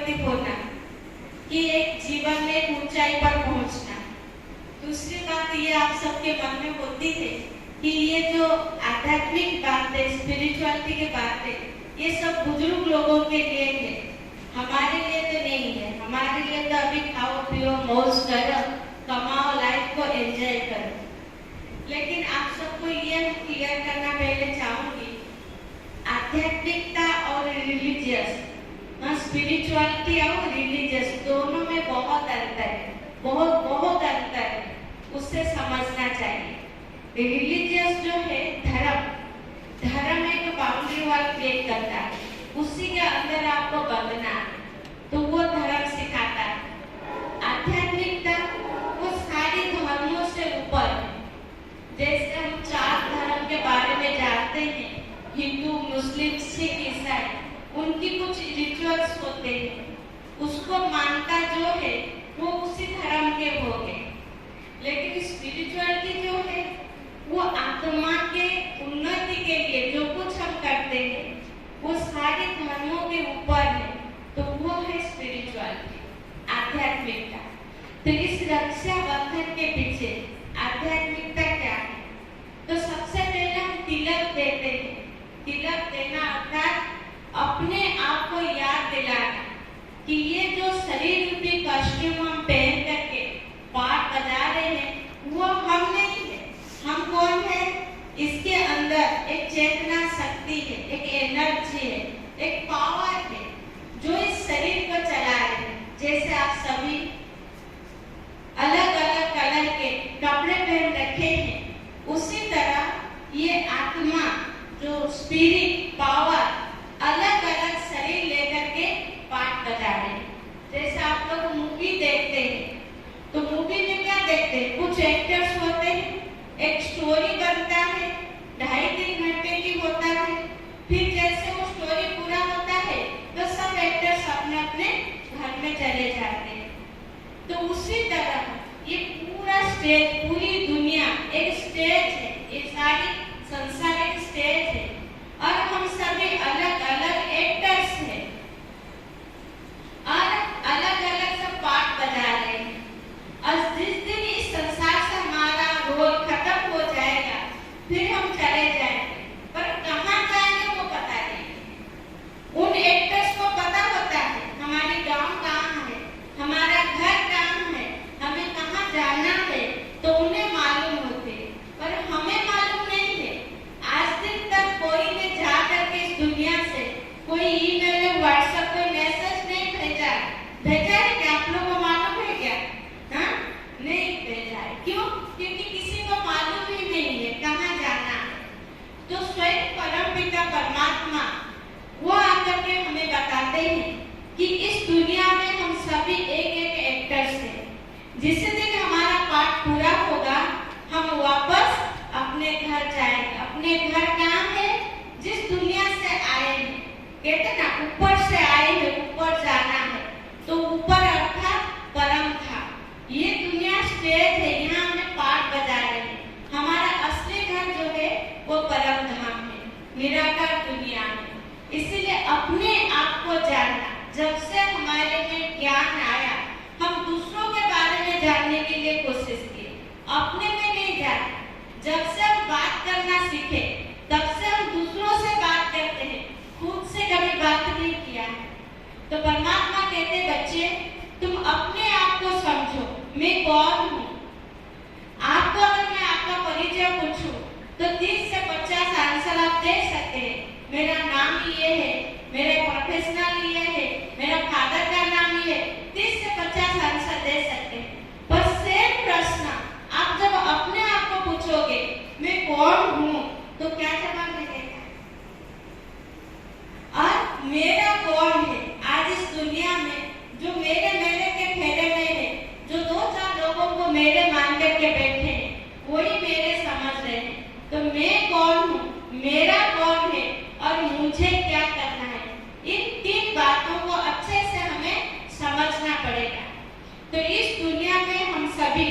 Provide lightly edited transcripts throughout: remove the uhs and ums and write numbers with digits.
परिवर्तित होना, कि एक जीवन में एक ऊंचाई पर पहुंचना। दूसरी बात ये आप सबके मन में होती है कि ये जो आध्यात्मिक बातें, स्पिरिचुअलिटी की बातें, ये सब बुजुर्ग लोगों के लिए है, हमारे लिए तो नहीं है। हमारे लिए तो अभी खाओ पियो मौज करो, कमाओ, लाइफ को एंजॉय करो। लेकिन आप सबको ये क्लियर करना पहले चाहूंगी, आध्यात्मिकता और रिलीजियस, स्पिरिचुअलिटी और रिलीजियस दोनों में बहुत अंतर है, बहुत बहुत अंतर है, उससे समझना चाहिए। रिलीजियस जो है धर्म एक बाउंड्री वॉल क्रिएट करता है, उसी के अंदर आपको बंधना है, तो वो धर्म सिखाता है। आध्यात्मिकता वो सारी धर्मों से ऊपर है। जैसे हम 4 धर्म के बारे में जानते हैं, हिंदू, मुस्लिम, सिख, ईसाई, उनकी कुछ रिचुअल्स होते हैं, उसको मानता जो है वो उसी धर्म के हो गए। लेकिन स्पिरिचुअलिटी जो है वो आत्मा के उन्नति के लिए जो कुछ हम करते हैं वो सारे धर्मों के ऊपर है, तो वो है स्पिरिचुअलिटी, आध्यात्मिकता। तो इस रक्षा बंधन के पीछे आध्यात्मिकता क्या है? तो सबसे पहले हम तिलक देते हैं। तिलक देना अर्थात अपने आप को याद दिलाना कि ये जो शरीर रूपी कॉस्ट्यूम हम पहन करके पाठ बजा रहे हैं वो हम नहीं है। हम कौन है? इसके अंदर एक चेतना शक्ति है, एक एनर्जी है, एक पावर है जो इस शरीर को चला रहे हैं। जैसे आप सभी अलग अलग कलर के कपड़े पहन रखे हैं, उसी तरह ये आत्मा जो स्पिरिट पावर अलग अलग शरीर लेकर के पाठ बजा रहे हैं। जैसे आप लोग मूवी देखते हैं, तो मूवी में क्या देखते हैं? कुछ एक्टर्स होते हैं, एक स्टोरी बनता है, 2.5-3 घंटे की होता है, फिर जैसे वो स्टोरी पूरा होता है तो सब एक्टर्स अपने अपने घर में चले जाते हैं। तो उसी तरह ये पूरा स्टेज, पूरी दुनिया एक स्टेज है, ये सारी संसार एक स्टेज है और हम सभी अलग अलग एक्टर्स हैं और अलग अलग सब पार्ट बजा रहे हैं। और जिस दिन इस संसार से हमारा रोल खत्म हो जाएगा फिर हम चले जाएंगे, पर कहाँ जाएंगे वो पता नहीं। उन एक्टर्स को पता होता है हमारी गांव कहाँ है, हमारा घर कहाँ है, हमें कहाँ जाना है, तो उन्हें मालूम होते, पर हमें मालूम नहीं है। आज दिन तक कोई ने जा करके इस दुनिया से कोई ईमेल या व्हाट्सएप पे मैसेज नहीं भेजा है क्या? आप लोगों को मालूम है क्या? हाँ, नहीं भेजा है। क्यों? क्योंकि किसी को मालूम ही नहीं है कहाँ जाना है। तो स्वयं परमपिता परमात्मा वो आकर के हमें बताते हैं कि इस दुनिया में हम सभी एक एक एक्टर्स हैं। जिस दिन हमारा पाठ पूरा होगा हम वापस अपने घर जाएंगे। अपने घर कहाँ है? जिस दुनिया से आए हैं, कहते ना ऊपर से आए हैं, ऊपर जाना है, तो ऊपर अर्थात परम था। ये दुनिया स्टेज है, यहाँ हमें पाठ बजा रहे हैं। हमारा असली घर जो है वो परम धाम है, निराकार दुनिया है। इसीलिए अपने आप को जानना, जब से हमारे में ज्ञान आया हम दूसरों के बारे में जानने के लिए कोशिश की, अपने में नहीं जाना। जब से हम बात करना सीखे तब से हम दूसरों से बात करते हैं, खुद से कभी बात नहीं किया है। तो परमात्मा कहते बच्चे तुम अपने आप को समझो, मैं कौन हूँ। आपको अगर मैं आपका परिचय पूछूं तो 30 से 50 आंसर आप दे सकते हैं। मेरा नाम ये है, मेरे प्रोफेशनल ये है, मेरा फादर का नाम ये है, 30 से 50 आंसर दे सकते हैं। पर सेम प्रश्न आप जब अपने आप को पूछोगे मैं कौन हूँ, तो क्या जवाब मिलेगा? और मेरा कौन है? आज इस दुनिया में जो मेरे मेरे के फेरे में है, जो 2-4 लोगों को मेरे मान करके बैठे हैं, वही मेरे समझ रहे हैं। तो मैं कौन हूँ, मेरा कौन है और मुझे क्या करना है, इन 3 बातों को अच्छे से हमें समझना पड़ेगा। तो इस दुनिया में हम सभी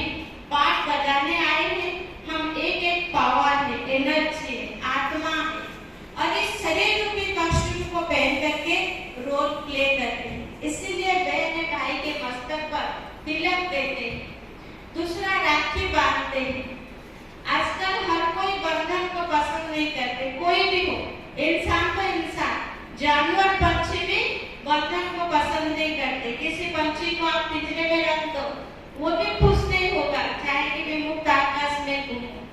पाठ बजाने आए हैं। हम एक एक पावर है, एनर्जी है, आत्मा है और इस शरीर रूपी कॉस्ट्यूम को पहन करके रोल प्ले करते हैं। इसीलिए बहन भाई के मस्तक पर तिलक देते हैं। दूसरा, राखी बांधते हैं। आजकल हर कोई बंधन को पसंद नहीं करते, कोई भी हो, इंसान तो इंसान, जानवर पंछी भी बंधन को पसंद नहीं करते। किसी पंछी को आप पिंजरे में रख दो, वो भी खुश नहीं होगा, चाहे कि मुक्त आकाश में घूमो।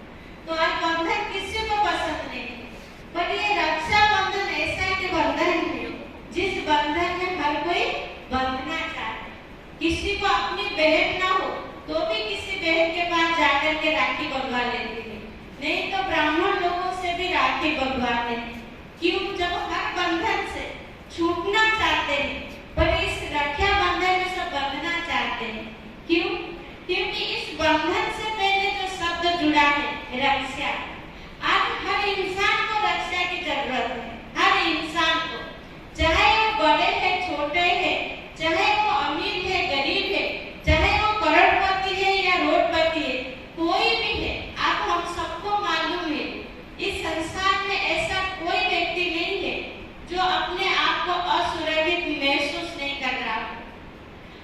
तो आज बंधन किसी को पसंद नहीं है, पर ये रक्षा बंधन ऐसा के बंधन है जिस बंधन में हर कोई बंधना चाहता है। किसी को अपनी बहन ना हो तो भी किसी बहन के पास जाकर के राखी बंधवा लेते हैं, नहीं तो ब्राह्मण लोगों से भी राखी बंधवाते हैं। क्यों? जब हर बंधन से छूटना चाहते हैं, पर इस रक्षा बंधन में सब बंधना चाहते हैं। क्यों? क्योंकि इस बंधन से पहले जो शब्द जुड़ा है रक्षा। आज हर इंसान को रक्षा की जरूरत है, हर इंसान को, चाहे वो बड़े है छोटे है, चाहे वो अमीर है गरीब है, चाहे वो करोड़पति है या रोडपति है, कोई भी है। आप हम सबको मालूम है इस संसार में ऐसा कोई व्यक्ति नहीं है जो अपने आप को असुरक्षित महसूस नहीं कर रहा हो।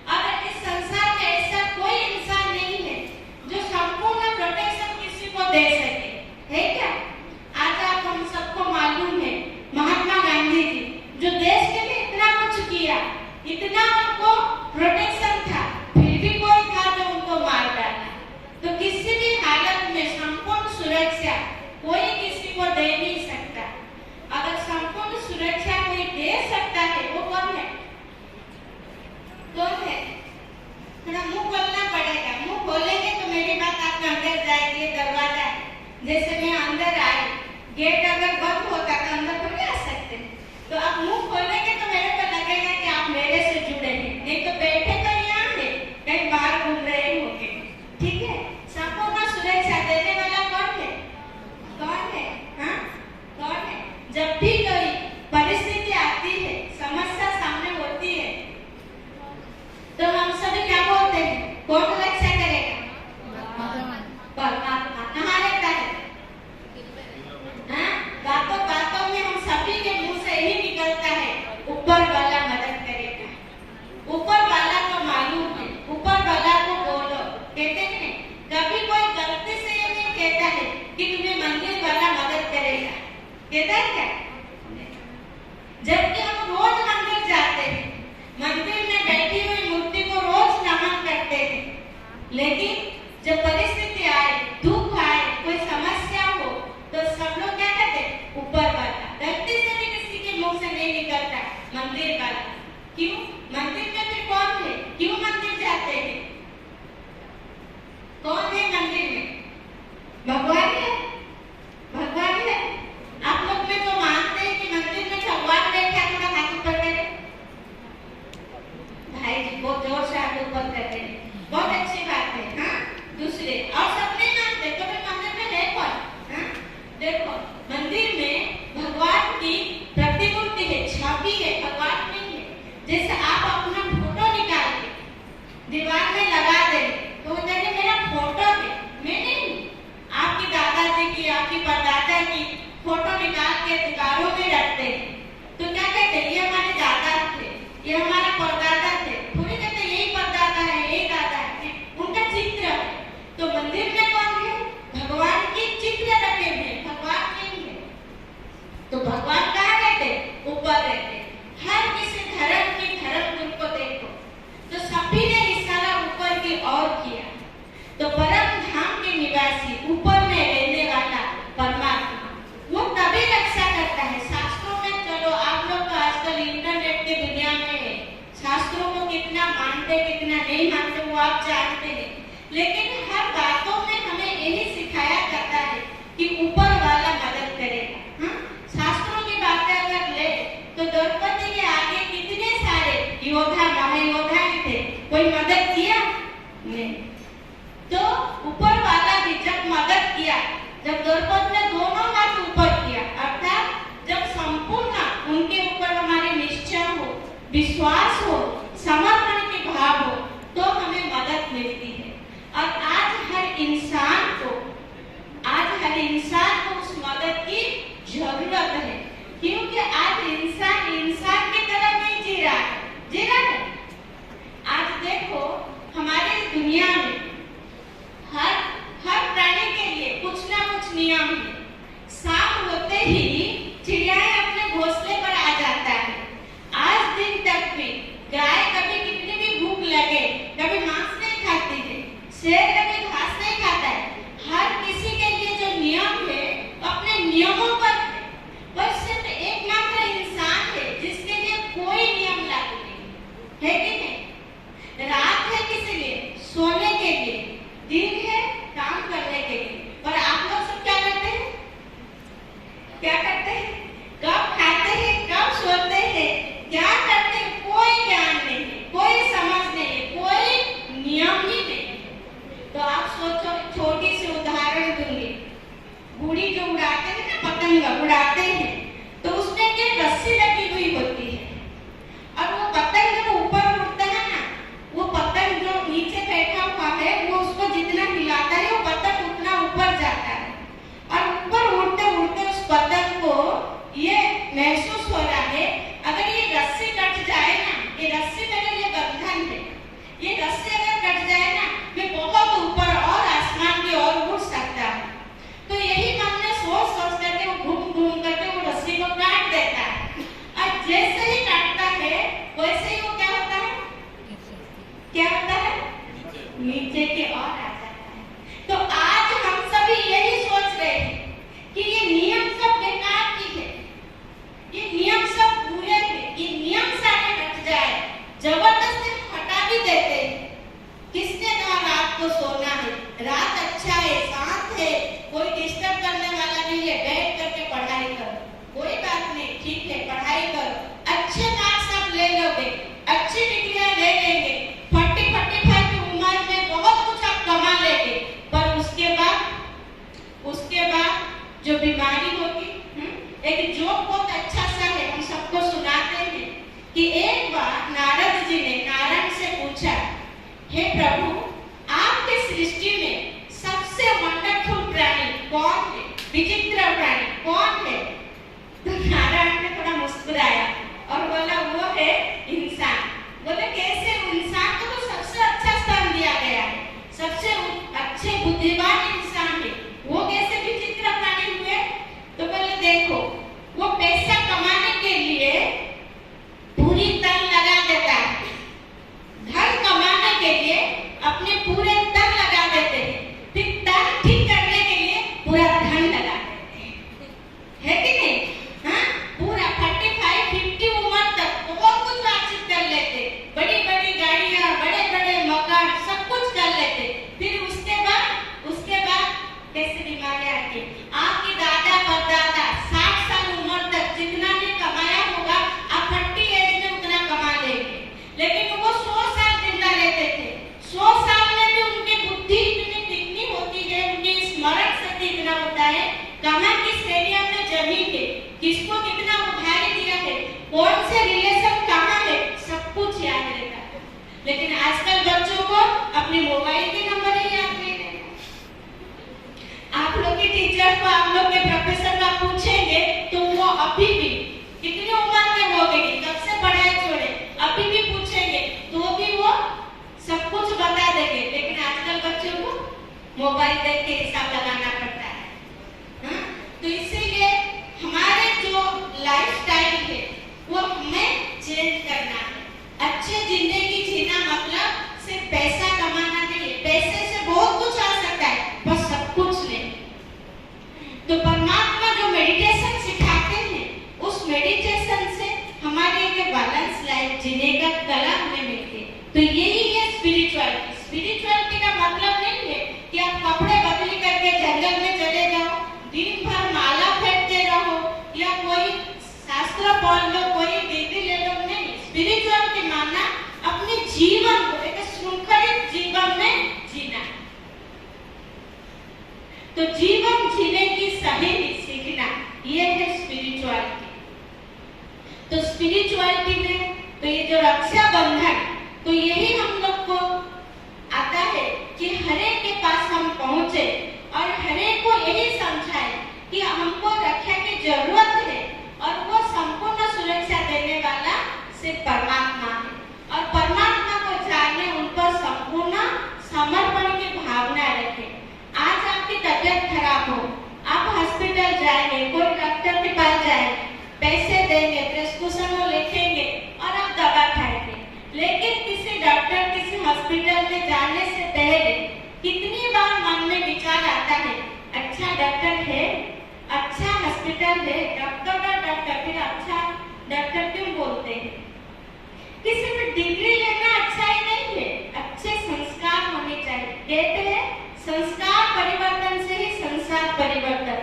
अगर इस संसार में ऐसा कोई इंसान नहीं है जो संपूर्ण प्रोटेक्शन किसी को दे सके, है क्या? आज आप हम सबको मालूम है महात्मा गांधी जी जो देश के लिए इतना कुछ किया, इतना उनको प्रोटेक्शन था, फिर भी कोई था जो उनको मार डाला। तो किसी भी हालत में संपूर्ण सुरक्षा कोई किसी को दे नहीं सकता। अगर संपूर्ण सुरक्षा कोई दे सकता है वो कौन है? कौन है? थोड़ा मुंह खोलना पड़ेगा, मुंह खोलेंगे तो मेरी बात आपके अंदर जाएगी। दरवाजा जैसे मैं अंदर आई, गेट अगर बंद होता तो अंदर थोड़ी आ सकते, तो आप मुंह खोलेंगे तो मेरे को लगेगा कि आप मेरे से जुड़े हैं, नहीं तो बैठे तो यहाँ है, कहीं बाहर घूम रहे होंगे। ठीक है? संपूर्ण सुरक्षा देने वाला कौन है? कौन है? हाँ, कौन है? जब भी कोई परिस्थिति आती है, समस्या सामने होती है, तो हम सभी क्या बोलते हैं? कौन रक्षा करेगा? परमात्मा। कहाँ रहता है? हाँ, बातों बातों में हम सभी के मुंह से ही निकलता है, ऊपर वाला मदद करेगा। ऊपर वाला को मालूम है, ऊपर वाला को बोलो। कहते हैं कभी कोई गलती से ये नहीं कहता है कि तुम्हें मंदिर वाला मदद करेगा, कहता है क्या? जबकि हम रोज मंदिर जाते हैं, मंदिर में बैठी हुई मूर्ति को रोज नमन करते हैं, लेकिन जब परिस्थिति आए, दुख आए, कोई समस्या हो, तो सब लोग क्या कहते हैं? ऊपर वाला। गलती से भी किसी के मुंह से नहीं निकलता मंदिर वाला। क्यों? मंदिर में फिर कौन है? क्यों मंदिर जाते हैं? कौन है मंदिर में? भगवान है, भगवान है। आप लोग में जो मानते हैं कि मंदिर में भगवान बैठा है, थोड़ा हाथ ऊपर करें। भाई जी बहुत जोर से हाथ ऊपर करते हैं, बहुत अच्छी बात है। हाँ, दूसरे और सब नहीं मानते तो फिर मंदिर में है कौन? हाँ, देखो मंदिर में भगवान की प्रतिमूर्ति है, छवि है, भगवान नहीं है। जैसे आप अपना फोटो निकाल के दीवार में लगा दे तो कहते मेरा फोटो है, मैं नहीं। आपकी दादाजी की, आपकी परदादा की फोटो निकाल के दीवारों में रखते हैं, तो क्या कहते हैं? ये हमारे दादा थे, ये हमारा परदादा थे। थोड़ी कहते यही परदादा है, यही दादा है, उनका चित्र है। तो मंदिर में कौन है? भगवान की चित्र रखे हुए, भगवान नहीं है। तो भगवान कहाँ रहते? ऊपर रहते। हर किसी धर्म की धर्म गुरु को देखो तो सभी ने इशारा ऊपर की ओर किया। तो परम धाम के निवासी, ऊपर में रहने वाला परमात्मा, वो तभी रक्षा करता है। शास्त्रों में चलो, आप लोग तो आजकल इंटरनेट की दुनिया में है, शास्त्रों को कितना मानते कितना नहीं मानते वो आप जानते हैं, लेकिन हर बातों में हमें यही सिखाया जाता है कि ऊपर वाला मदद करेगा। हाँ? शास्त्रों की बातें अगर ले तो द्रौपदी के आगे कितने सारे योद्धा महायोद्धा थे, कोई मदद किया नहीं। तो ऊपर वाला भी जब मदद किया, जब द्रौपदी ने दोनों हाथ ऊपर किया, अर्थात जब संपूर्ण उनके ऊपर हमारे निश्चय हो, विश्वास हो, समर्पण के भाव हो, तो हमें मदद मिलती है। और आज हर इंसान को उस मदद की जरूरत है, क्योंकि आज इंसान की तरह नहीं जी रहा है, हे प्रभु, आपके सृष्टि में सबसे वंडरफुल प्राणी कौन है, विचित्र प्राणी कौन है? तो नारायण ने थोड़ा मुस्कुराया और बोला वो है इंसान। बोले कैसे? इंसान को तो सबसे अच्छा स्थान दिया गया है, सबसे अच्छे बुद्धिमान इंसान है, वो कैसे विचित्र प्राणी हुए? तो बोले देखो, वो पैसा कमाने के लिए पूरी तन लगा देता है, घर कमाने के लिए अपने पूरे तन लगा देते हैं, फिर तन ठीक करने के लिए पूरा धन लगा देते हैं, है कि नहीं? हाँ, पूरा 45-50 उम्र तक बहुत कुछ हासिल कर लेते, बड़ी बड़ी गाड़ियां, बड़े बड़े मकान, सब कुछ कर लेते, फिर उसके बाद कैसे बीमारी आती? आपके दादा परदादा 60 साल उम्र तक जितना भी कमाया होगा, आप 40 एज में उतना कमा लेंगे, लेकिन वो 100 साल जिंदा रहते थे। 100 साल में भी उनकी बुद्धि इतनी तीखी होती है, उनकी स्मरण शक्ति इतना होता है, कहाँ किस एरिया में जमीन है, किसको कितना उधारी दिया है, कौन से रिलेशन कहाँ है, सब कुछ याद रहता है। लेकिन आजकल बच्चों को अपने मोबाइल के नंबर ही याद नहीं रहता। आप लोग के टीचर को, आप लोग के प्रोफेसर को पूछेंगे तो वो अभी भी कितनी उम्र में हो गई, कब से पढ़ाई छोड़े, अभी भी पूछेंगे तो भी वो सब कुछ बता देंगे। लेकिन आजकल बच्चों को मोबाइल देख के हिसाब लगाना पड़ता है। हाँ? तो इसीलिए हमारे जो लाइफस्टाइल है वो हमें चेंज करना है। अच्छे जिंदगी जीना मतलब सिर्फ पैसा कमाना नहीं है, पैसे से बहुत कुछ आ सकता है, बस सब कुछ नहीं। तो परमात्मा जो मेडिटेशन सिखाते हैं, उस मेडिटेशन से हमारे लिए बैलेंस लाइफ जीने का कला हमें मिलती है। तो यही है स्पिरिचुअलिटी। स्पिरिचुअलिटी का मतलब नहीं है कि आप कपड़े बदली करके जंगल में चले जाओ, दिन भर माला फेंकते रहो या कोई शास्त्र पढ़ लो, कोई डिग्री ले लो, नहीं। स्पिरिचुअलिटी मानना अपने जीवन को एक श्रृंखलित जीवन में जीना। तो जीवन जीने की सही सीखना, ये है स्पिरिचुअलिटी। तो स्पिरिचुअलिटी में तो ये जो रक्षाबंधन, तो यही हम लोग को आता है कि हरेक के पास हम पहुंचे और हरेक को यही समझाए कि हमको रक्षा की जरूरत है और वो संपूर्ण सुरक्षा देने वाला सिर्फ परमात्मा है। और परमात्मा को जाने, उन पर संपूर्ण समर्पण की भावना रखें। आज आपकी तबीयत खराब हो, आप हॉस्पिटल जाएंगे, कोई डॉक्टर के पास जाएंगे, पैसे देंगे, प्रिस्क्रिप्शन लिखेंगे और आप दवा खाएंगे। लेकिन किसी डॉक्टर, किसी हॉस्पिटल में जाने से पहले कितनी बार मन में विचार आता है, अच्छा डॉक्टर है, अच्छा हॉस्पिटल है, डॉक्टर का डॉक्टर, फिर अच्छा डॉक्टर क्यों बोलते हैं? किसी में डिग्री लेना अच्छा ही नहीं है, अच्छे संस्कार होने चाहिए। कहते हैं संस्कार परिवर्तन से ही संसार परिवर्तन।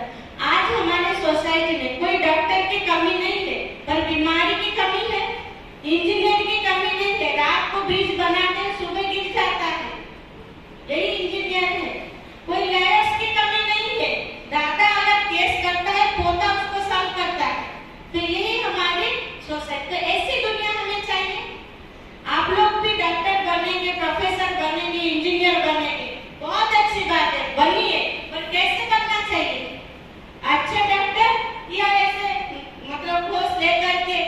आज हमारे सोसाइटी में कोई डॉक्टर की कमी नहीं है, पर बीमारी की कमी है, इंजीनियर की कमी नहीं है। रात को ब्रिज बनाते हैं, सुबह गिर जाता है, यही इंजीनियर है। कोई लॉयर्स की कमी नहीं है, दादा अलग केस करता है, पोता उसको सॉल्व करता है। तो यही हमारी सोसाइटी। तो ऐसी दुनिया हमें चाहिए। आप लोग भी डॉक्टर बनेंगे, प्रोफेसर बनेंगे, इंजीनियर बनेंगे, बहुत अच्छी बात है, बनिए, पर कैसे बनना चाहिए? अच्छे डॉक्टर या ऐसे मतलब घूस लेकर के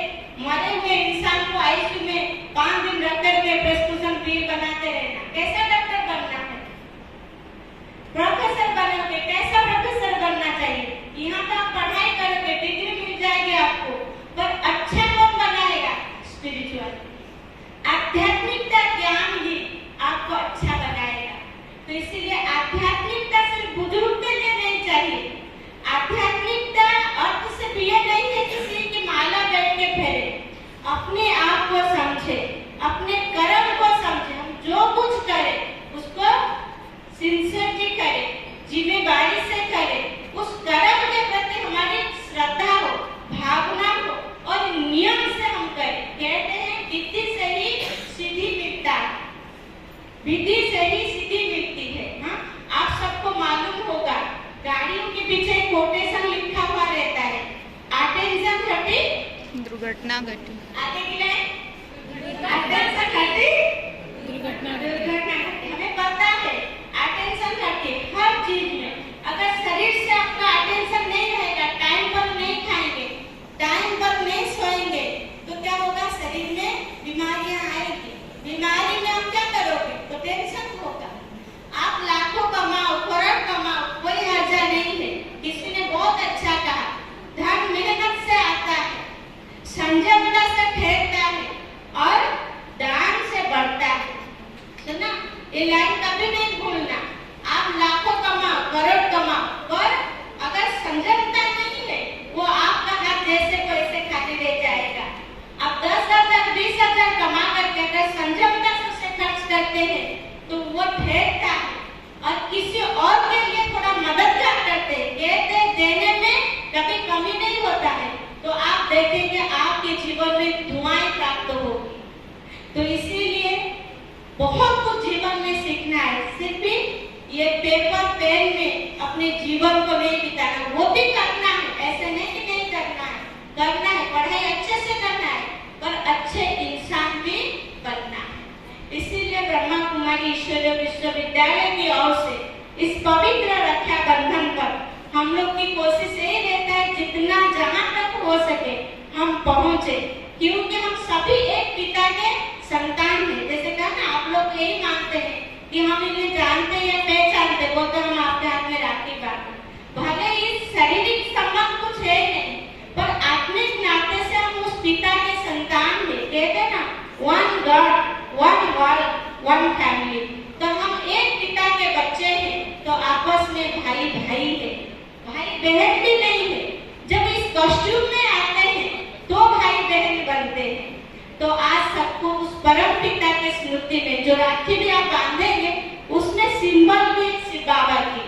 मरे हुए इंसान को आईसीयू में 5 दिन रख करके प्रिस्क्रिप्शन बिल बनाते रहना, कैसा डॉक्टर बनना है? प्रोफेसर बनोगे, कैसा प्रोफेसर बनना चाहिए? यहाँ तो आप पढ़ाई करोगे, डिग्री मिल जाएगी आपको, पर अच्छा कौन बनाएगा? स्पिरिचुअल आध्यात्मिकता ज्ञान ही आपको अच्छा बनाएगा। तो इसीलिए आध्यात्मिकता सिर्फ बुजुर्ग के लिए नहीं चाहिए। आध्यात्मिकता अर्थ सिर्फ ये नहीं है किसी की माला बैठ के फेरे। अपने आप को समझे, अपने कर्म को समझे, हम जो कुछ करें उसको सिंसियरली करें, जिम्मेदारी से करें, उस कर्म के प्रति हमारी श्रद्धा हो, भावना हो और नियम से हम करें। कहते हैं विधि से ही सिद्धि मिलता है, विधि से ही सिद्धि मिलती है। हाँ, आप सबको मालूम होगा, गाड़ियों के पीछे कोटेशन लिखा हुआ रहता है, अटेंशन घटी दुर्घटना घटी, आगे की लाइन अटेंशन घटी दुर्घटना अटेंशन रखिए हर चीज में। अगर शरीर से आपका अटेंशन नहीं रहेगा, टाइम पर नहीं खाएंगे, टाइम पर नहीं सोएंगे, तो क्या होगा, शरीर में बीमारियां आएगी। बीमारी में आप क्या करोगे, तो टेंशन होगा। आप लाखों कमाओ, करोड़ कमाओ, कोई हर्जा नहीं है। किसी ने बहुत अच्छा कहा, धन मेहनत से आता है, संयमता से ठहरता है और दान से बढ़ता है। सुना, ये लाइन कभी नहीं भूलना। आप लाखों कमाओ, करोड़ कमाओ, पर अगर संयमता नहीं है, वो आपका हाथ जैसे को ऐसे खाली रह जाएगा। आप 10,000 20,000 कमा करके अगर संयमता से उसे खर्च करते हैं तो वो ठहरता है और किसी और के लिए थोड़ा मददगार करते हैं। कहते देने में कभी कमी नहीं होता है, तो आप देखेंगे आपके जीवन में धुआएं प्राप्त होगी। तो इसीलिए बहुत कुछ जीवन में सीखना है। सिर्फ ये पेपर पेन में अपने जीवन को नहीं बिताना, वो भी करना है, ऐसे नहीं कि नहीं करना है, करना है, पढ़ाई अच्छे से करना है, पर अच्छे इंसान भी बनना है। इसीलिए ब्रह्मा कुमारी ईश्वरीय विश्वविद्यालय की ओर से इस पवित्र रक्षाबंधन पर हम लोग की कोशिश यही रहता है जितना जहाँ तक हो सके हम पहुँचे, क्योंकि हम सभी एक पिता के संतान हैं। जैसे कहा ना, आप लोग यही मानते हैं कि हम इन्हें जानते या पहचानते, वो तो हम आपके हाथ में राखी बांधते। भले ही शारीरिक संबंध कुछ है नहीं, पर आत्मिक नाते से हम उस पिता के संतान हैं। कहते ना, one God, one world, one family. तो हम एक पिता के बच्चे हैं, तो आपस में भाई भाई है, भाई बहन भी नहीं है। जब इस कॉस्ट्यूम में आते हैं तो भाई बहन बनते हैं। तो आज सबको उस परम पिता के स्मृति में जो राखी भी आप बांधेंगे, उसमें सिंबल भी शिव बाबा की।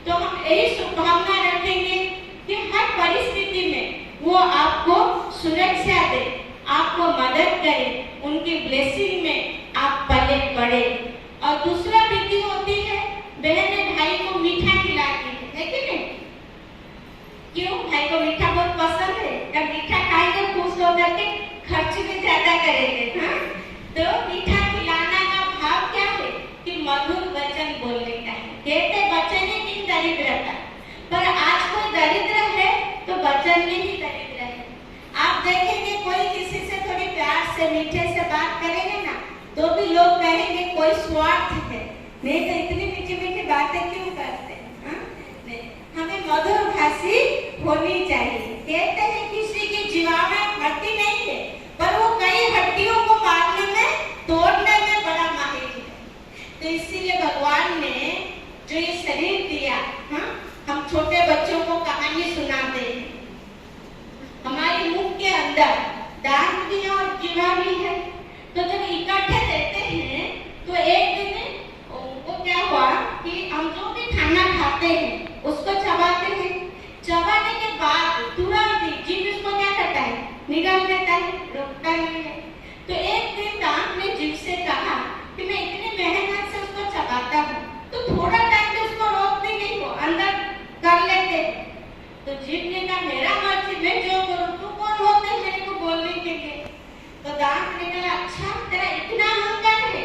तो हम यही शुभकामना रखेंगे कि हर परिस्थिति में वो आपको सुरक्षा दे, आपको मदद करे, उनकी ब्लेसिंग में आप पले बढ़े। और दूसरा विधि होती है, बहनें भाई को मीठा खिलाती है कि नहीं? क्यों? भाई को मीठा बहुत पसंद है। जब मीठा खाएंगे खुश होकर के खर्च भी ज्यादा करेंगे। हाँ, तो मीठा खिलाना का भाव क्या है कि मधुर वचन बोलने का है। कहते बचन ही दरिद्रता, पर आज कोई दरिद्र है तो वचन में ही दरिद्र है। आप देखेंगे कोई किसी से थोड़ी प्यार से मीठे से बात करेंगे ना, तो भी लोग कहेंगे कोई स्वार्थ है, नहीं तो इतनी मीठी मीठी बातें क्यों करते हैं। हाँ? नहीं, हमें मधुर भाषी होनी चाहिए। कहते हैं किसी की जीवा में हड्डी नहीं है, पर वो कई हड्डियों को मारने में, तोड़ने में बड़ा माहिर है। तो इसीलिए भगवान ने जो ये शरीर दिया, हाँ, हम छोटे बच्चों को कहानी सुनाते हैं। हमारे मुख के अंदर दांत भी है और जीवा भी है। तो जब इकट्ठे रहते हैं तो एक दिन वो क्या हुआ कि हम जो भी खाना खाते हैं उसको चबाते हैं। चबाने के बाद तुरंत ही जीभ उसको क्या करता है, निगल देता है, रोकता नहीं है। तो एक दिन दांत ने जीभ से कहा कि मैं इतनी मेहनत से उसको चबाता हूँ, तो थोड़ा टाइम भी उसको रोकती नहीं हो, अंदर कर लेते। तो जीभ ने कहा मेरा मर्जी, मैं जो करूँ, तू कौन होते है मेरे को बोलने के लिए? तो दांत ने कहा अच्छा, तेरा इतना अहंकार है,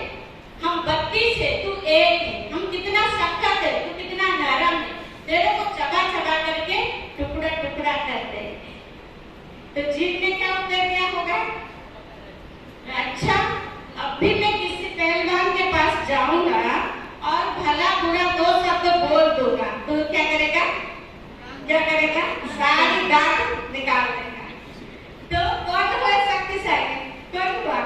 हम 32 है, तू 1 है, हम कितना सख्त है, तू कितना नरम है, तेरे को चबा चबा करके टुकड़ा टुकड़ा कर दे। तो जीभ ने क्या उत्तर दिया होगा, अच्छा अभी मैं किसी पहलवान के पास जाऊंगा और भला बुरा 2 शब्द बोल दूंगा, तो क्या करेगा, क्या करेगा, सारी दांत निकाल देगा। तो कौन हुआ शक्तिशाली, कौन हुआ,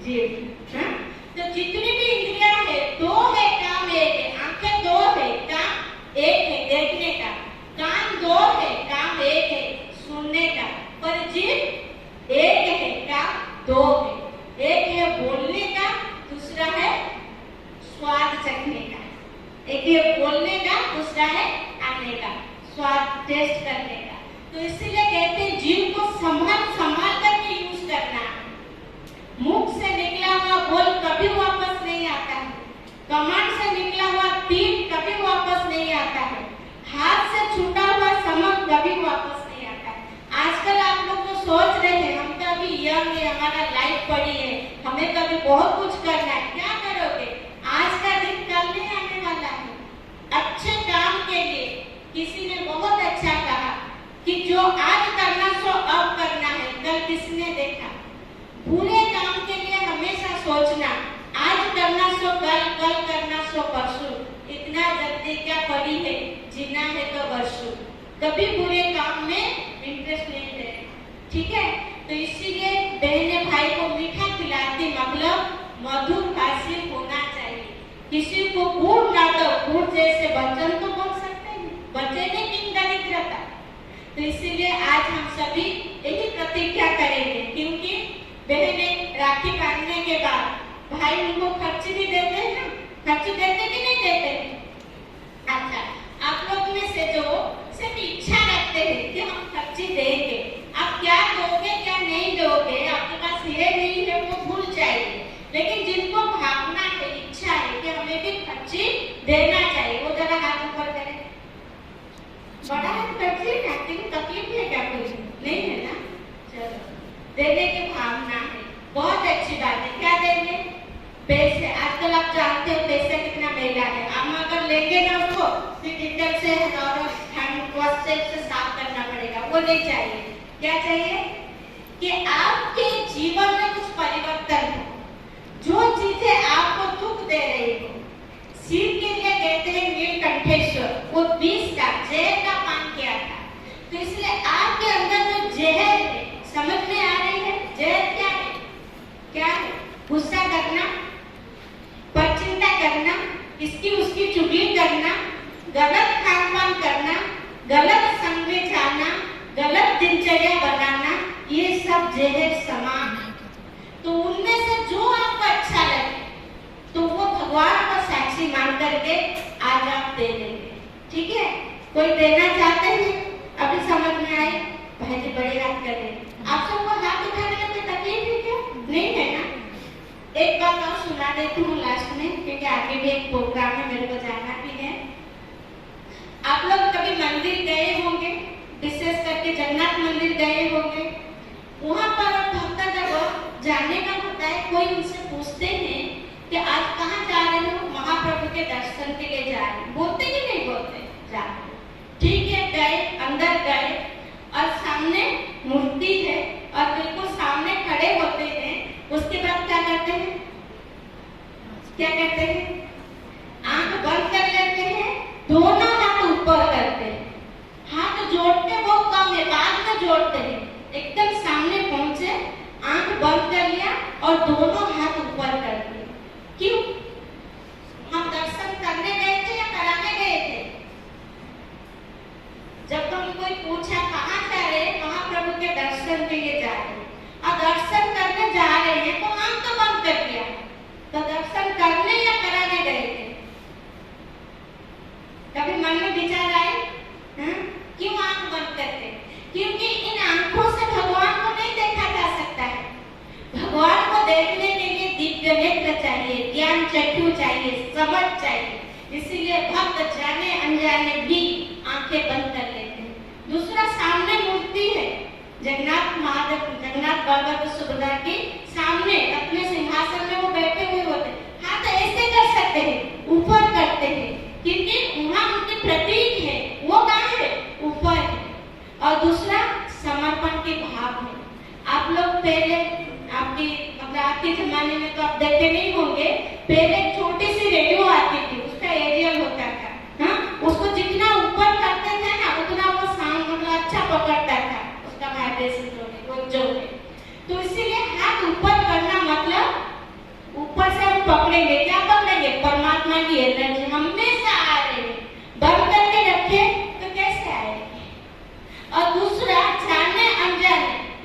जीभ। हाँ, तो जितनी भी इंद्रियां है, 2 है, काम 1 है। आंखें 2 है, काम 1 है देखने का, कान 2 है, काम 1 है सुनने का, पर जीभ 1 है, काम 2 है। एक है बोलने का, दूसरा है स्वाद चखने का। एक है बोलने का, दूसरा है खाने का, स्वाद टेस्ट करने का। तो इसीलिए कहते हैं जीभ को संभाल संभाल करके यूज करना है। मुख से निकला हुआ बोल कभी वापस नहीं आता है, कमांड से निकला हुआ तीर कभी वापस नहीं आता है, हाथ से छूटा हुआ समझ कभी वापस नहीं आता है। आजकल आप लोग तो सोच रहे हैं हम तो अभी यंग है, हमारा लाइफ पड़ी है, हमें तो अभी बहुत कुछ करना है। क्या करोगे, आज का दिन कल नहीं आने वाला है। के लिए किसी ने बहुत अच्छा कहा कि जो आज करना सो अब करना है। कल किसने देखा, बुरे काम के लिए हमेशा सोचना आज करना सो कल, कल करना सो परसों। इतना जल्दी क्या पड़ी है, जीना है तो वर्षों। कभी बुरे काम में इंटरेस्ट नहीं लेना, ठीक है। तो इसीलिए बहने भाई को मीठा खिलाती मतलब मधुर भाषी होना चाहिए। किसी को गुड़ ना दो, गुड़ जैसे वचन तो बोल सकते हैं, बच्चे ने किन दरिद्रता। तो इसीलिए आज हम सभी यही प्रतिज्ञा करेंगे, क्योंकि बहने राखी बांधने के बाद भाई उनको खर्च भी देते हैं ना, खर्च देते कि नहीं देते। अच्छा, आप लोग में से जो सिर्फ इच्छा रखते हैं कि हम खर्ची देंगे, आप क्या दोगे क्या नहीं दोगे, आपके पास है नहीं है वो भूल जाइए। लेकिन जिनको भावना है, इच्छा है कि हमें भी खर्ची देना चाहिए, वो जरा हाथ ऊपर करें। बड़ा हाथ खर्ची खाती हूँ, तकलीफ है क्या कोई? नहीं है ना। चलो, देने की भावना है, बहुत अच्छी बात है। क्या देंगे? पैसे। आजकल आप जानते हो पैसा कितना महंगा है। हम अगर लेंगे ना उसको फिर डिटेल से और से साफ करना पड़ेगा, वो नहीं चाहिए। क्या चाहिए कि आपके जीवन में कुछ परिवर्तन हो, जो चीजें आपको दुख दे रही हो। सीख के लिए कहते हैं नीलकंठेश्वर, वो 20 का जहर का पान किया था। तो इसलिए आपके अंदर जो जहर है, समझ में आ रही है जहर क्या है? क्या है? गुस्सा करना, परचिंता करना, इसकी उसकी चुगली करना, गलत खान पान करना, गलत संग में जाना, गलत दिनचर्या बनाना, ये सब जहर समान है। तो उनमें से जो आपको अच्छा लगे तो वो भगवान को साक्षी मान करके आज आप दे देंगे, ठीक है। कोई देना चाहते हैं? अभी समझ में आए? भाई जी बड़ी बात कर रहे हैं। आप सबको हाथ उठाने में कोई तकलीफ है क्या? नहीं है ना। एक बात और सुना देती हूँ लास्ट में, क्योंकि आगे भी एक प्रोग्राम है, मेरे को जाना भी है। आप लोग कभी मंदिर गए होंगे, विशेष करके जगन्नाथ मंदिर गए होंगे। वहाँ पर भक्त जब जाने का होता है, कोई उनसे पूछते हैं कि आज कहाँ जा रहे हो? महाप्रभु के दर्शन के लिए जा रहे हैं। बोलते कि नहीं बोलते? जा रहे। ठीक है, गए, अंदर गए और सामने मूर्ति है और बिल्कुल सामने खड़े होते हैं। उसके बाद क्या करते हैं? क्या करते हैं? आंख बंद कर लेते हैं, दोनों हाथ ऊपर करते हैं। हाथ जोड़ते बहुत कम है, बाद में जोड़ते हैं। एकदम सामने पहुंचे, आंख बंद कर लिया और दोनों हाथ ऊपर कर दिए। क्यों? हम दर्शन करने गए थे या कराने गए थे? जब हम कोई पूछा कहाँ जा रहे हैं, महाप्रभु के दर्शन के लिए जा रहे हैं। और दर्शन करने जा रहे हैं तो आंख तो बंद कर दिया। तो दर्शन करने या कराने गए थे? कभी मन में विचार आए? क्यों आंख बंद करते? क्योंकि इन आंखों से भगवान को नहीं देखा जा सकता है। भगवान को देखने के लिए दिव्य नेत्र चाहिए, ज्ञान चक्षु चाहिए, समझ चाहिए। इसीलिए भक्त जाने अनजाने भी आंखें बंद कर लेते हैं। दूसरा, सामने मूर्ति है जगन्नाथ महादेव, जगन्नाथ बाबा की सुभद्रा की सामने अपने सिंहासन में वो बैठे हुए होते हैं। हाथ ऐसे कर सकते हैं, ऊपर करते हैं, क्योंकि वहाँ उनकी प्रतीक है। वो कहाँ है? ऊपर है। और दूसरा, समर्पण के भाव है। आप लोग पहले आपके जमाने में तो आप देखे नहीं होंगे, पहले छोटी सी रेडियो आती थी, उसका एरियल होता था। हाँ, उसको जितना ऊपर करते थे ना उतना वो साउंड अच्छा पकड़ता था, उसका वाइब्रेशन जो है। तो इसीलिए हाथ ऊपर करना मतलब ऊपर से हम पकड़ेंगे। क्या पकड़ेंगे? परमात्मा की एनर्जी हमेशा आ रही है। बंद करके रखे तो कैसे आएगी? और दूसरा,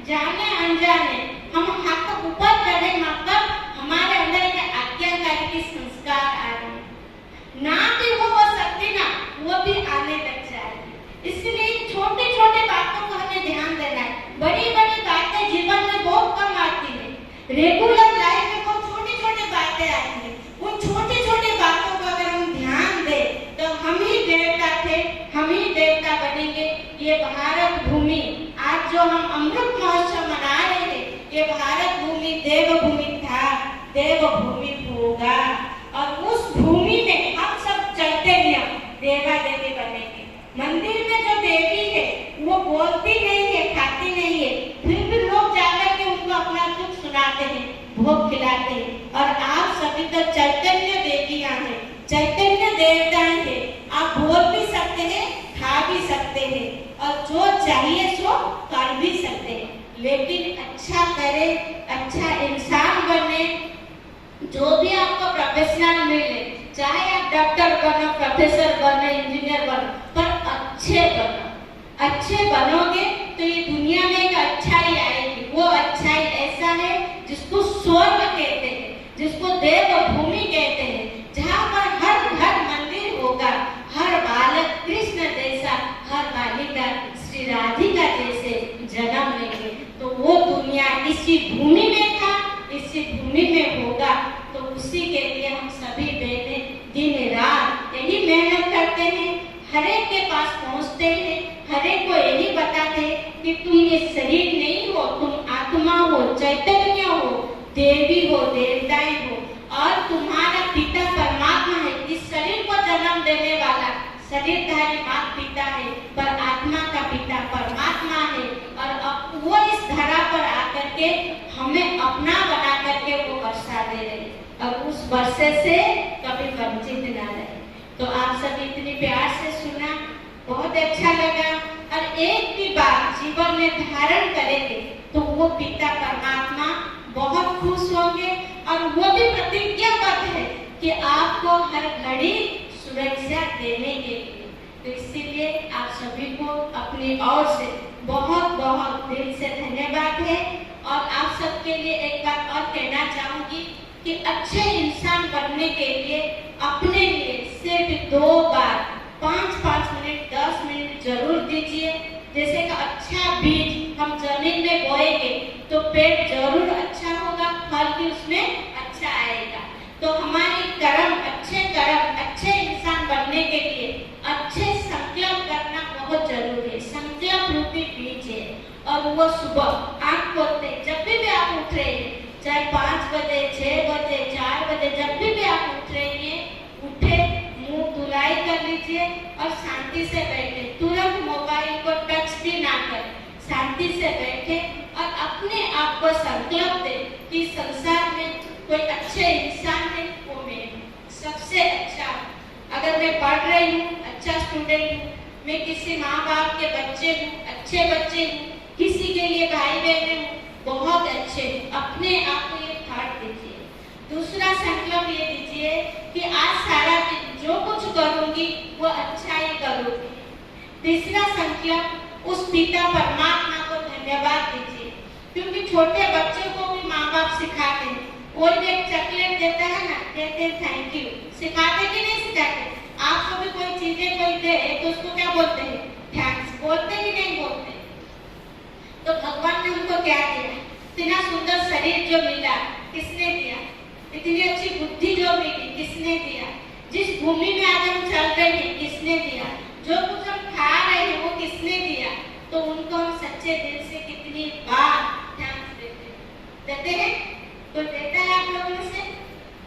जाने अनजाने हम हाथ ऊपर करें मतलब हमारे अंदर एक आज्ञाकारी की संस्कार आ रहे ना भी हो सकती ना, वो भी आने लग जाएगी। इसलिए छोटी छोटी बातों को हमें ध्यान देना है। बड़ी बड़ी बातें जीवन में बहुत कम आती है। रेगुलर लाइफ में बहुत छोटी छोटी बातें आती है। उन छोटी छोटी बातों को अगर हम ध्यान दें तो हम ही देवता थे, हम ही देवता बनेंगे। ये भारत भूमि आज जो हम अमृत महोत्सव मना रहे हैं, ये भारत भूमि देव भूमि था, देव भूमि होगा। और उस भूमि में हम सब चलते हैं, देवा देवी बने। भोग खिलाते हैं। और आप सभी तो चैतन्य देवियां हैं, चैतन्य देवताएं हैं। आप बोल भी सकते हैं, खा भी सकते हैं, और जो चाहिए सो कर भी सकते हैं। लेकिन अच्छा करें, अच्छा इंसान बने। जो भी आपको प्रोफेशनल मिले, चाहे आप डॉक्टर बनो, प्रोफेसर बनो, इंजीनियर बनो, पर अच्छे बनो। अच्छे बनोगे तो ये दुनिया में एक अच्छाई आएगी। वो अच्छाई ऐसा है जिसको स्वर्ग कहते हैं, जिसको देवभूमि कहते हैं, जहाँ पर हर घर मंदिर होगा, हर बालक कृष्ण जैसा, हर बालिका श्री राधिका जैसे जन्म लेंगे। तो वो दुनिया इसी भूमि में था, इसी भूमि में होगा। तो उसी के लिए हम सभी बहनें दिन रात यही मेहनत करते हैं, हर एक के पास पहुंचते हैं, हर एक को यही बताते हैं कि तुम ये शरीर नहीं हो, तुम आत्मा हो, चैतन्य हो, देवी हो, देवताएं हो, और तुम्हारा पिता परमात्मा है। इस शरीर को जन्म देने वाला शरीरधारी माता पिता है, पर आत्मा का पिता परमात्मा है। और वो इस धरा पर आकर के हमें अपना बना करके वो वर्षा दे रहे, और उस वर्षे से कभी वंचित ना रहे। तो आप सभी इतनी प्यार से सुना, बहुत अच्छा लगा। और एक भी बात जीवन में धारण करेंगे तो वो पिता परमात्मा बहुत खुश होंगे, और वो भी प्रतिज्ञाबद्ध है कि आपको हर घड़ी सुरक्षा देने के लिए। तो इसीलिए आप सभी को अपनी ओर से बहुत बहुत दिल से धन्यवाद है। और आप सबके लिए एक बात और कहना चाहूंगी कि अच्छे इंसान बनने के लिए अपने लिए सिर्फ 2 बार 5-5 मिनट 10 मिनट जरूर दीजिए। जैसे कि अच्छा बीज हम जमीन में बोएंगे तो पेड़ जरूर अच्छा होगा, फल भी उसमें अच्छा आएगा। तो हमारे कर्म, अच्छे इंसान बनने के लिए अच्छे संकल्प करना बहुत जरूरी है। संकल्प रूपी बीज है, और वो सुबह आँख खोलते जब भी आप उठ रहे हैं, चाहे 5 बजे, 6 बजे, 4 बजे, जब भी आप उठ रहे हैं, उठे, मुंह धुलाई कर लीजिए और शांति से बैठे। तुरंत मोबाइल को टच भी ना करें, शांति से बैठे और अपने आप को संकल्प दे कि संसार में कोई अच्छे इंसान है, वो मैं सबसे अच्छा। अगर मैं पढ़ रही हूँ, अच्छा स्टूडेंट हूँ, मैं किसी माँ बाप के बच्चे हूँ, अच्छे बच्चे हूँ, किसी के लिए भाई बहन हूँ, बहुत अच्छे। अपने आप को ये ठाट दीजिए। दूसरा संकल्प ये दीजिए कि आज सारा दिन जो कुछ करूंगी वो अच्छा ही करूंगी। तीसरा संकल्प उस पिता परमात्मा को धन्यवाद दीजिए, क्योंकि छोटे बच्चे को भी माँ बाप सिखाते हैं। कोई भी एक चॉकलेट देता है ना, कहते हैं थैंक यू। सिखाते कि नहीं सिखाते? आपको भी कोई चीजें कोई दे तो उसको क्या बोलते हैं? थैंक्स। बोलते कि नहीं बोलते? तो भगवान ने हमको क्या दिया? इतना सुंदर शरीर जो मिला, किसने दिया? इतनी अच्छी बुद्धि जो मिली, किसने दिया? जिस भूमि में आज हम चल रहे हैं, किसने दिया? जो कुछ हम खा रहे हैं, वो किसने दिया? तो उनको हम सच्चे दिल से कितनी बार थैंक्स देते हैं? तो देता है आप लोगों में से?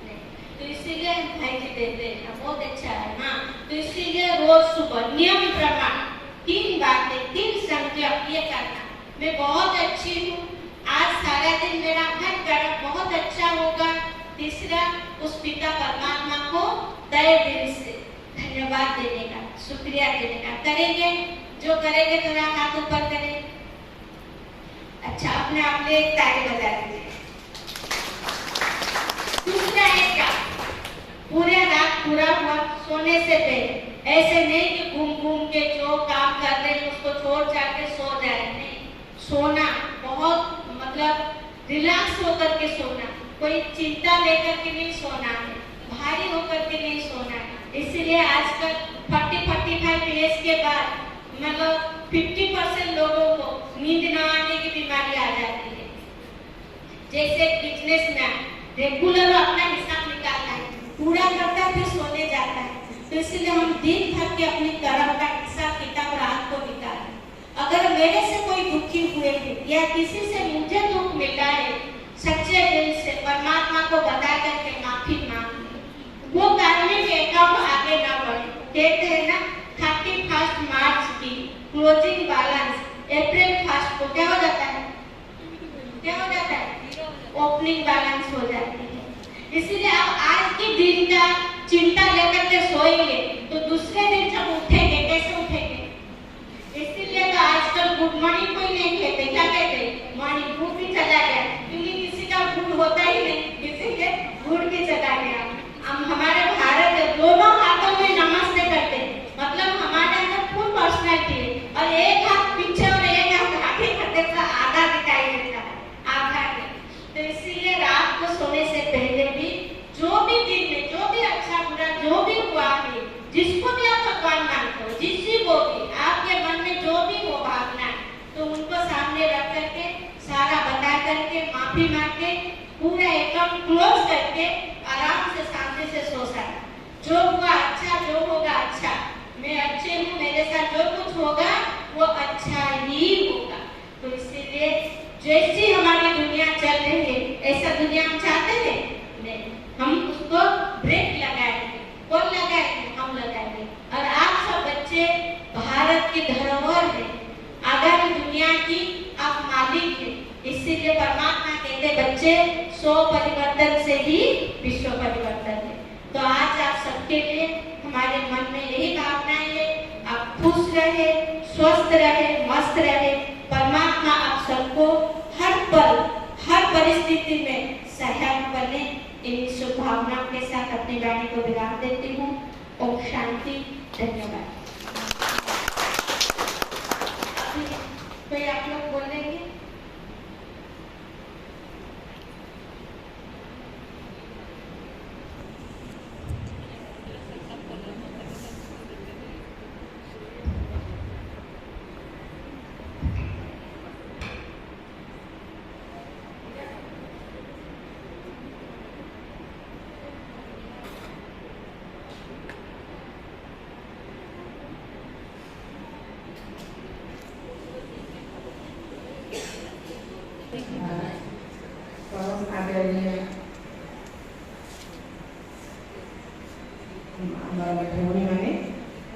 नहीं। तो इसीलिए हम भाई जी देते हैं, बहुत अच्छा है। हाँ, तो इसीलिए रोज सुबह नियम प्रमाण 3 बातें, 3 संकल्प ये करना। मैं बहुत अच्छी हूँ, आज सारा दिन मेरा हर कर्म बहुत अच्छा होगा। तीसरा, उस पिता परमात्मा को तहे दिल से धन्यवाद देने का, शुक्रिया देने का। करेंगे? जो करेंगे थोड़ा हाथ ऊपर करें। अच्छा, अपने आप में एक ताली बजा दीजिए। दूसरा एक का पूरे रात पूरा हुआ सोने से पहले, ऐसे नहीं कि घूम घूम के जो काम कर रहे हैं उसको छोड़ जाके सो जाए, नहीं। सोना बहुत मतलब रिलैक्स होकर के सोना, कोई चिंता लेकर के नहीं सोना है, भारी होकर के नहीं सोना है। इसलिए आजकल 40-45 एज के बाद मतलब 50% लोगों को नींद न आने की बीमारी आ जाती है। जैसे बिजनेसमैन रेगुलर अपना हिसाब निकालता है, पूरा करता है, फिर सोने जाता है। तो इसलिए हम दिन भर के अपनी कर्म का हिसाब किताब रात को निकालें। अगर मेरे से कोई दुखी हुए थे या किसी से मुझे दुख मिला है, सच्चे दिल से परमात्मा को बता करके माफी मांग। वो कार्मिक एकाउंट आगे ना बढ़े। कहते हैं ना 31 मार्च की क्लोजिंग बैलेंस अप्रैल 1 को क्या हो जाता है? क्या हो जाता है? ओपनिंग बैलेंस हो जाती है। इसीलिए अब आज के दिन का चिंता लेकर के सोएंगे तो दूसरे दिन जब उठेंगे कैसे उठेंगे? इसीलिए तो आजकल गुड मॉर्निंग कोई नहीं कहते, क्या कहते? मॉर्निंग, गुड भी चला गया, क्योंकि किसी का गुड होता ही नहीं, किसी के गुड भी चला गया। हम हमारे भारत में दोनों हाथों में नमस्ते करते, मतलब हमारे अंदर फुल पर्सनैलिटी है, और एक हाथ पीछे और एक हाथ आगे करते तो आधा दिखाई देता है, आधा है। तो इसीलिए रात को सोने से पहले भी जो भी दिन में जो भी अच्छा बुरा जो भी हुआ है, जिसको भी आप भगवान मानते हो, जिसको भी आपके मन में जो भी हो भावना, तो उनको सामने रख करके सारा बता करके माफी मांग के पूरा एकदम क्लोज करके आराम से शांति से सो सकता। जो हुआ अच्छा, जो होगा अच्छा, मैं अच्छे हूँ, मेरे साथ जो कुछ होगा वो अच्छा ही होगा। तो इसीलिए जैसी हमारी दुनिया चल रही है ऐसा दुनिया हम चाहते थे नहीं, हम उसको ब्रेक लगाएंगे। कौन लगाएंगे? हम लगाएंगे। और आप सब बच्चे भारत की धरोहर है, आगामी दुनिया की आप मालिक है। इसीलिए परमात्मा कहते बच्चे 100 परिवर्तन से ही विश्व परिवर्तन है। तो आज आप सबके लिए हमारे मन में यही भावनाएं है, आप खुश रहे, स्वस्थ रहे, मस्त रहे। परमात्मा आप सबको हर पल हर परिस्थिति में सहायक बने। इन शुभ भावनाओं के साथ अपनी वाणी को विराम देती हूँ। ओम शांति। धन्यवाद। कोई आप लोग बोलेंगे?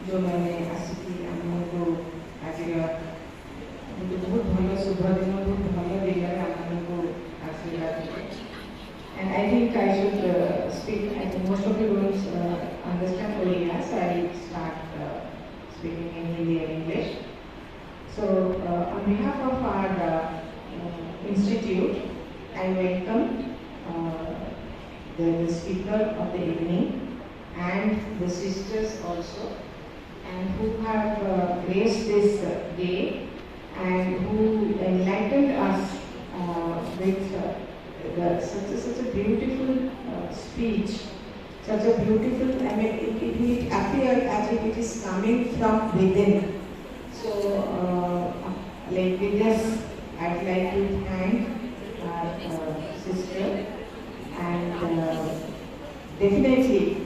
जो मैंने आसिकी आमको आज बहुत भल शुभ दिन बहुत भल दिन आमको आशीर्वाद and I think I should speak. I think most of you don't understand Oriya, so I will start speaking in Hindi and English. So on behalf of our institute, I welcome the speaker of the evening and the sisters also, and who have graced this day and who enlightened us with such a beautiful speech, such a beautiful, I mean, it will appear as if it is coming from within. So, like with this, I'd like to thank our sister, and definitely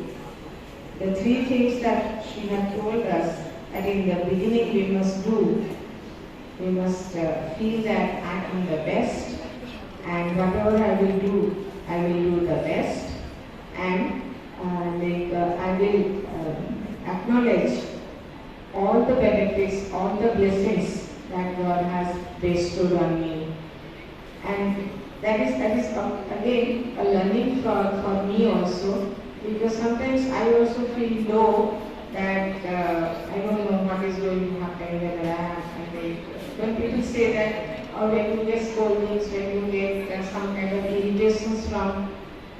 the three things that she had told us that in the beginning we must do, we must feel that I am the best, and whatever I will do the best, and I will acknowledge all the benefits, all the blessings that God has bestowed on me. And that is again a learning for me also, because sometimes I also feel low that I don't know what is going to happen, whether when people say that, or when you get scoldings, when you get some kind of irritations from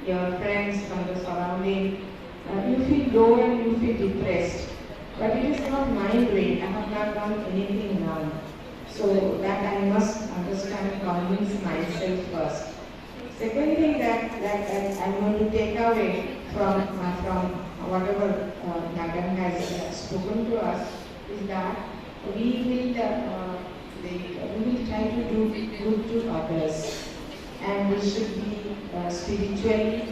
your friends, from the surrounding, you feel low and you feel depressed. But it is not my way. I have not done anything wrong. So that I must understand and convince myself first. Second thing that I want to take away from whatever Madam has spoken to us is that we will try to do good to others, and we should be spiritually,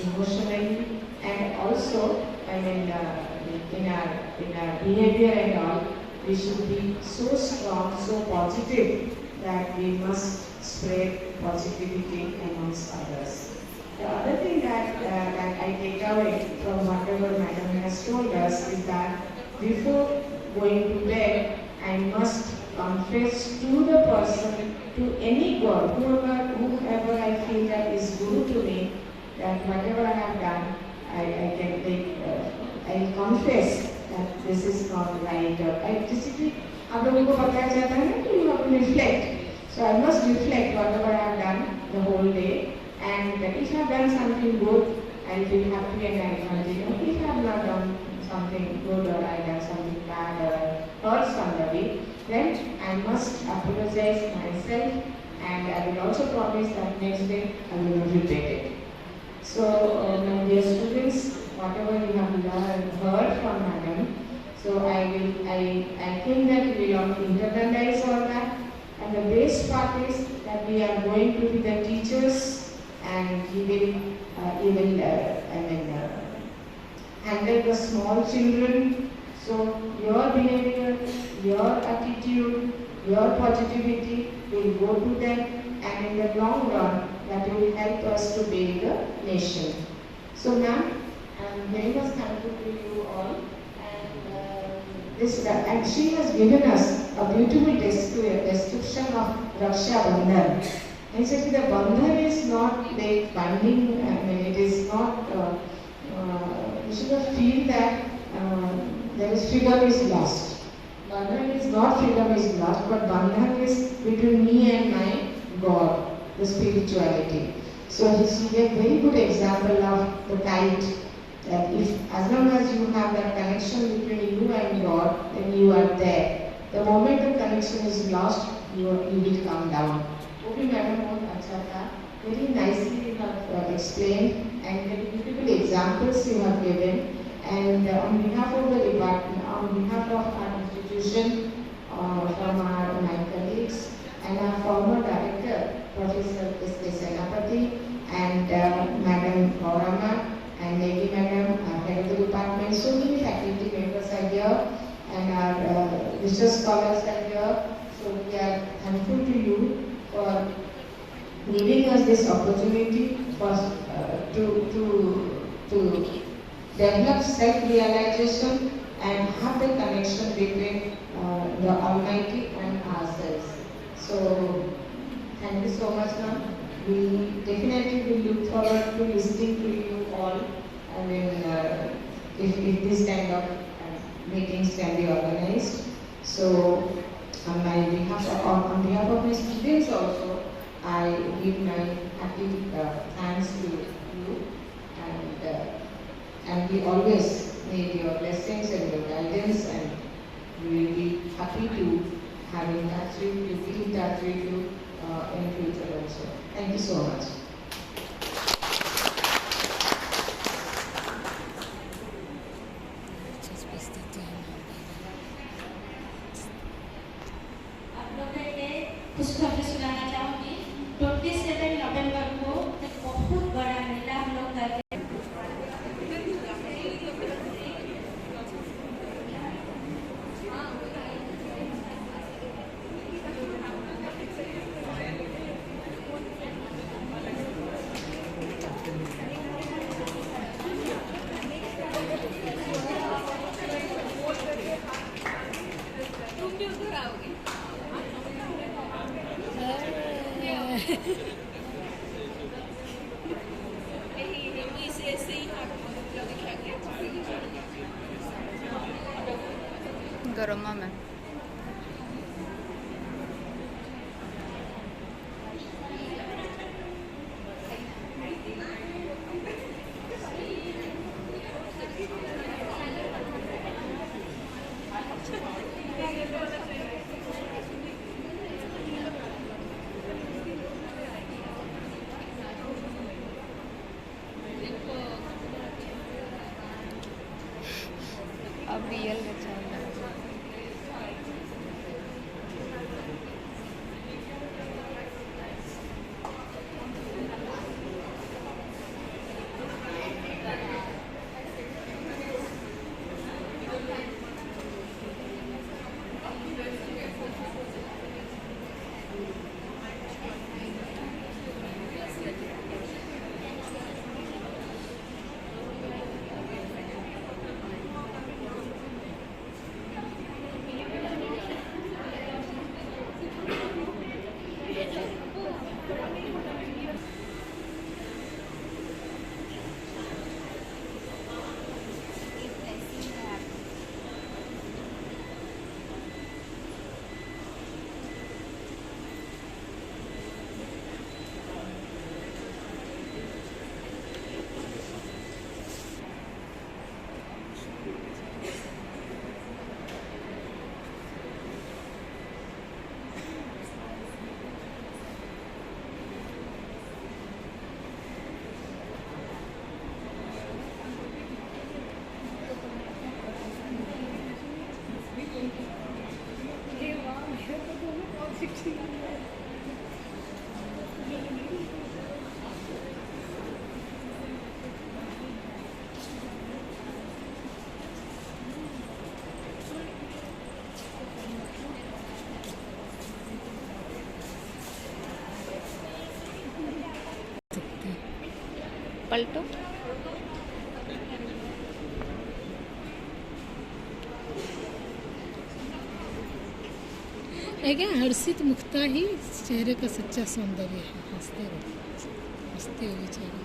emotionally, and also, I mean, in our behavior and all, we should be so strong, so positive that we must spread positivity amongst others. The other thing that I take away from whatever Madam has told us is that before going to bed, I must confess to the person, to any God, whoever I feel that is whatever I have done, I can take, I confess that this is not right. Or I basically, आप लोगों को पता चलता है ना कि you have to reflect. So I must reflect whatever I have done the whole day, and if I have done something good, I'll be happy and I'll continue. If I have not done something good or I have done something bad or I hurt somebody, then I must apologize myself, and I will also promise that next day I will not repeat it. So, my dear students, whatever you have learned, heard from Madam, so I think that we will all internalize all that. And the best part is that we are going to be the teachers, and he will handle the small children. So your behavior, your attitude, your positivity will go to them, and in the long run, that will help us to build the nation. So ma'am, I am very much thankful to you all, and she has given us a beautiful description of Raksha Bandhan. And so the Bandhan is not like binding, I mean, it is not, you should not feel that there is freedom is lost. Bandhan is not freedom is lost, but Bandhan is between me and my God, the spirituality. So she gave a very good example of the kite. That if, as long as you have that connection between you and God, then you are there. The moment the connection is lost, you will come down. Okay, Madam, very nicely you have explained, and very beautiful examples you have given. And on behalf of the department, on behalf of our institution, from my colleagues and our former director, Professor S.K. Senapati, and Madam Gaurama, and Lady Madam, head of the department, so many faculty members are here, and our research scholars are here. So we are thankful to you for giving us this opportunity for to develop self-realization and have the connection between the Almighty and ourselves. So thank you so much, ma'am. We definitely will look forward to listening to you all. I mean, if this kind of meetings can be organized. So, on behalf of my students also, I give my happy thanks to you, and we always need your blessings and your guidance, and we will be happy to have in touch with you, be in touch with you in future also. Thank you so much. कुछ खबरें सुनाना चाहूँगी। 27 नवंबर को एक बहुत बड़ा मेला हम लोग करते हैं। गरम में अब रियल बचा पलटो। क्या हर्षित मुक्ता ही चेहरे का सच्चा सौंदर्य है। हंसते रहो, हंसते हुए चेहरे।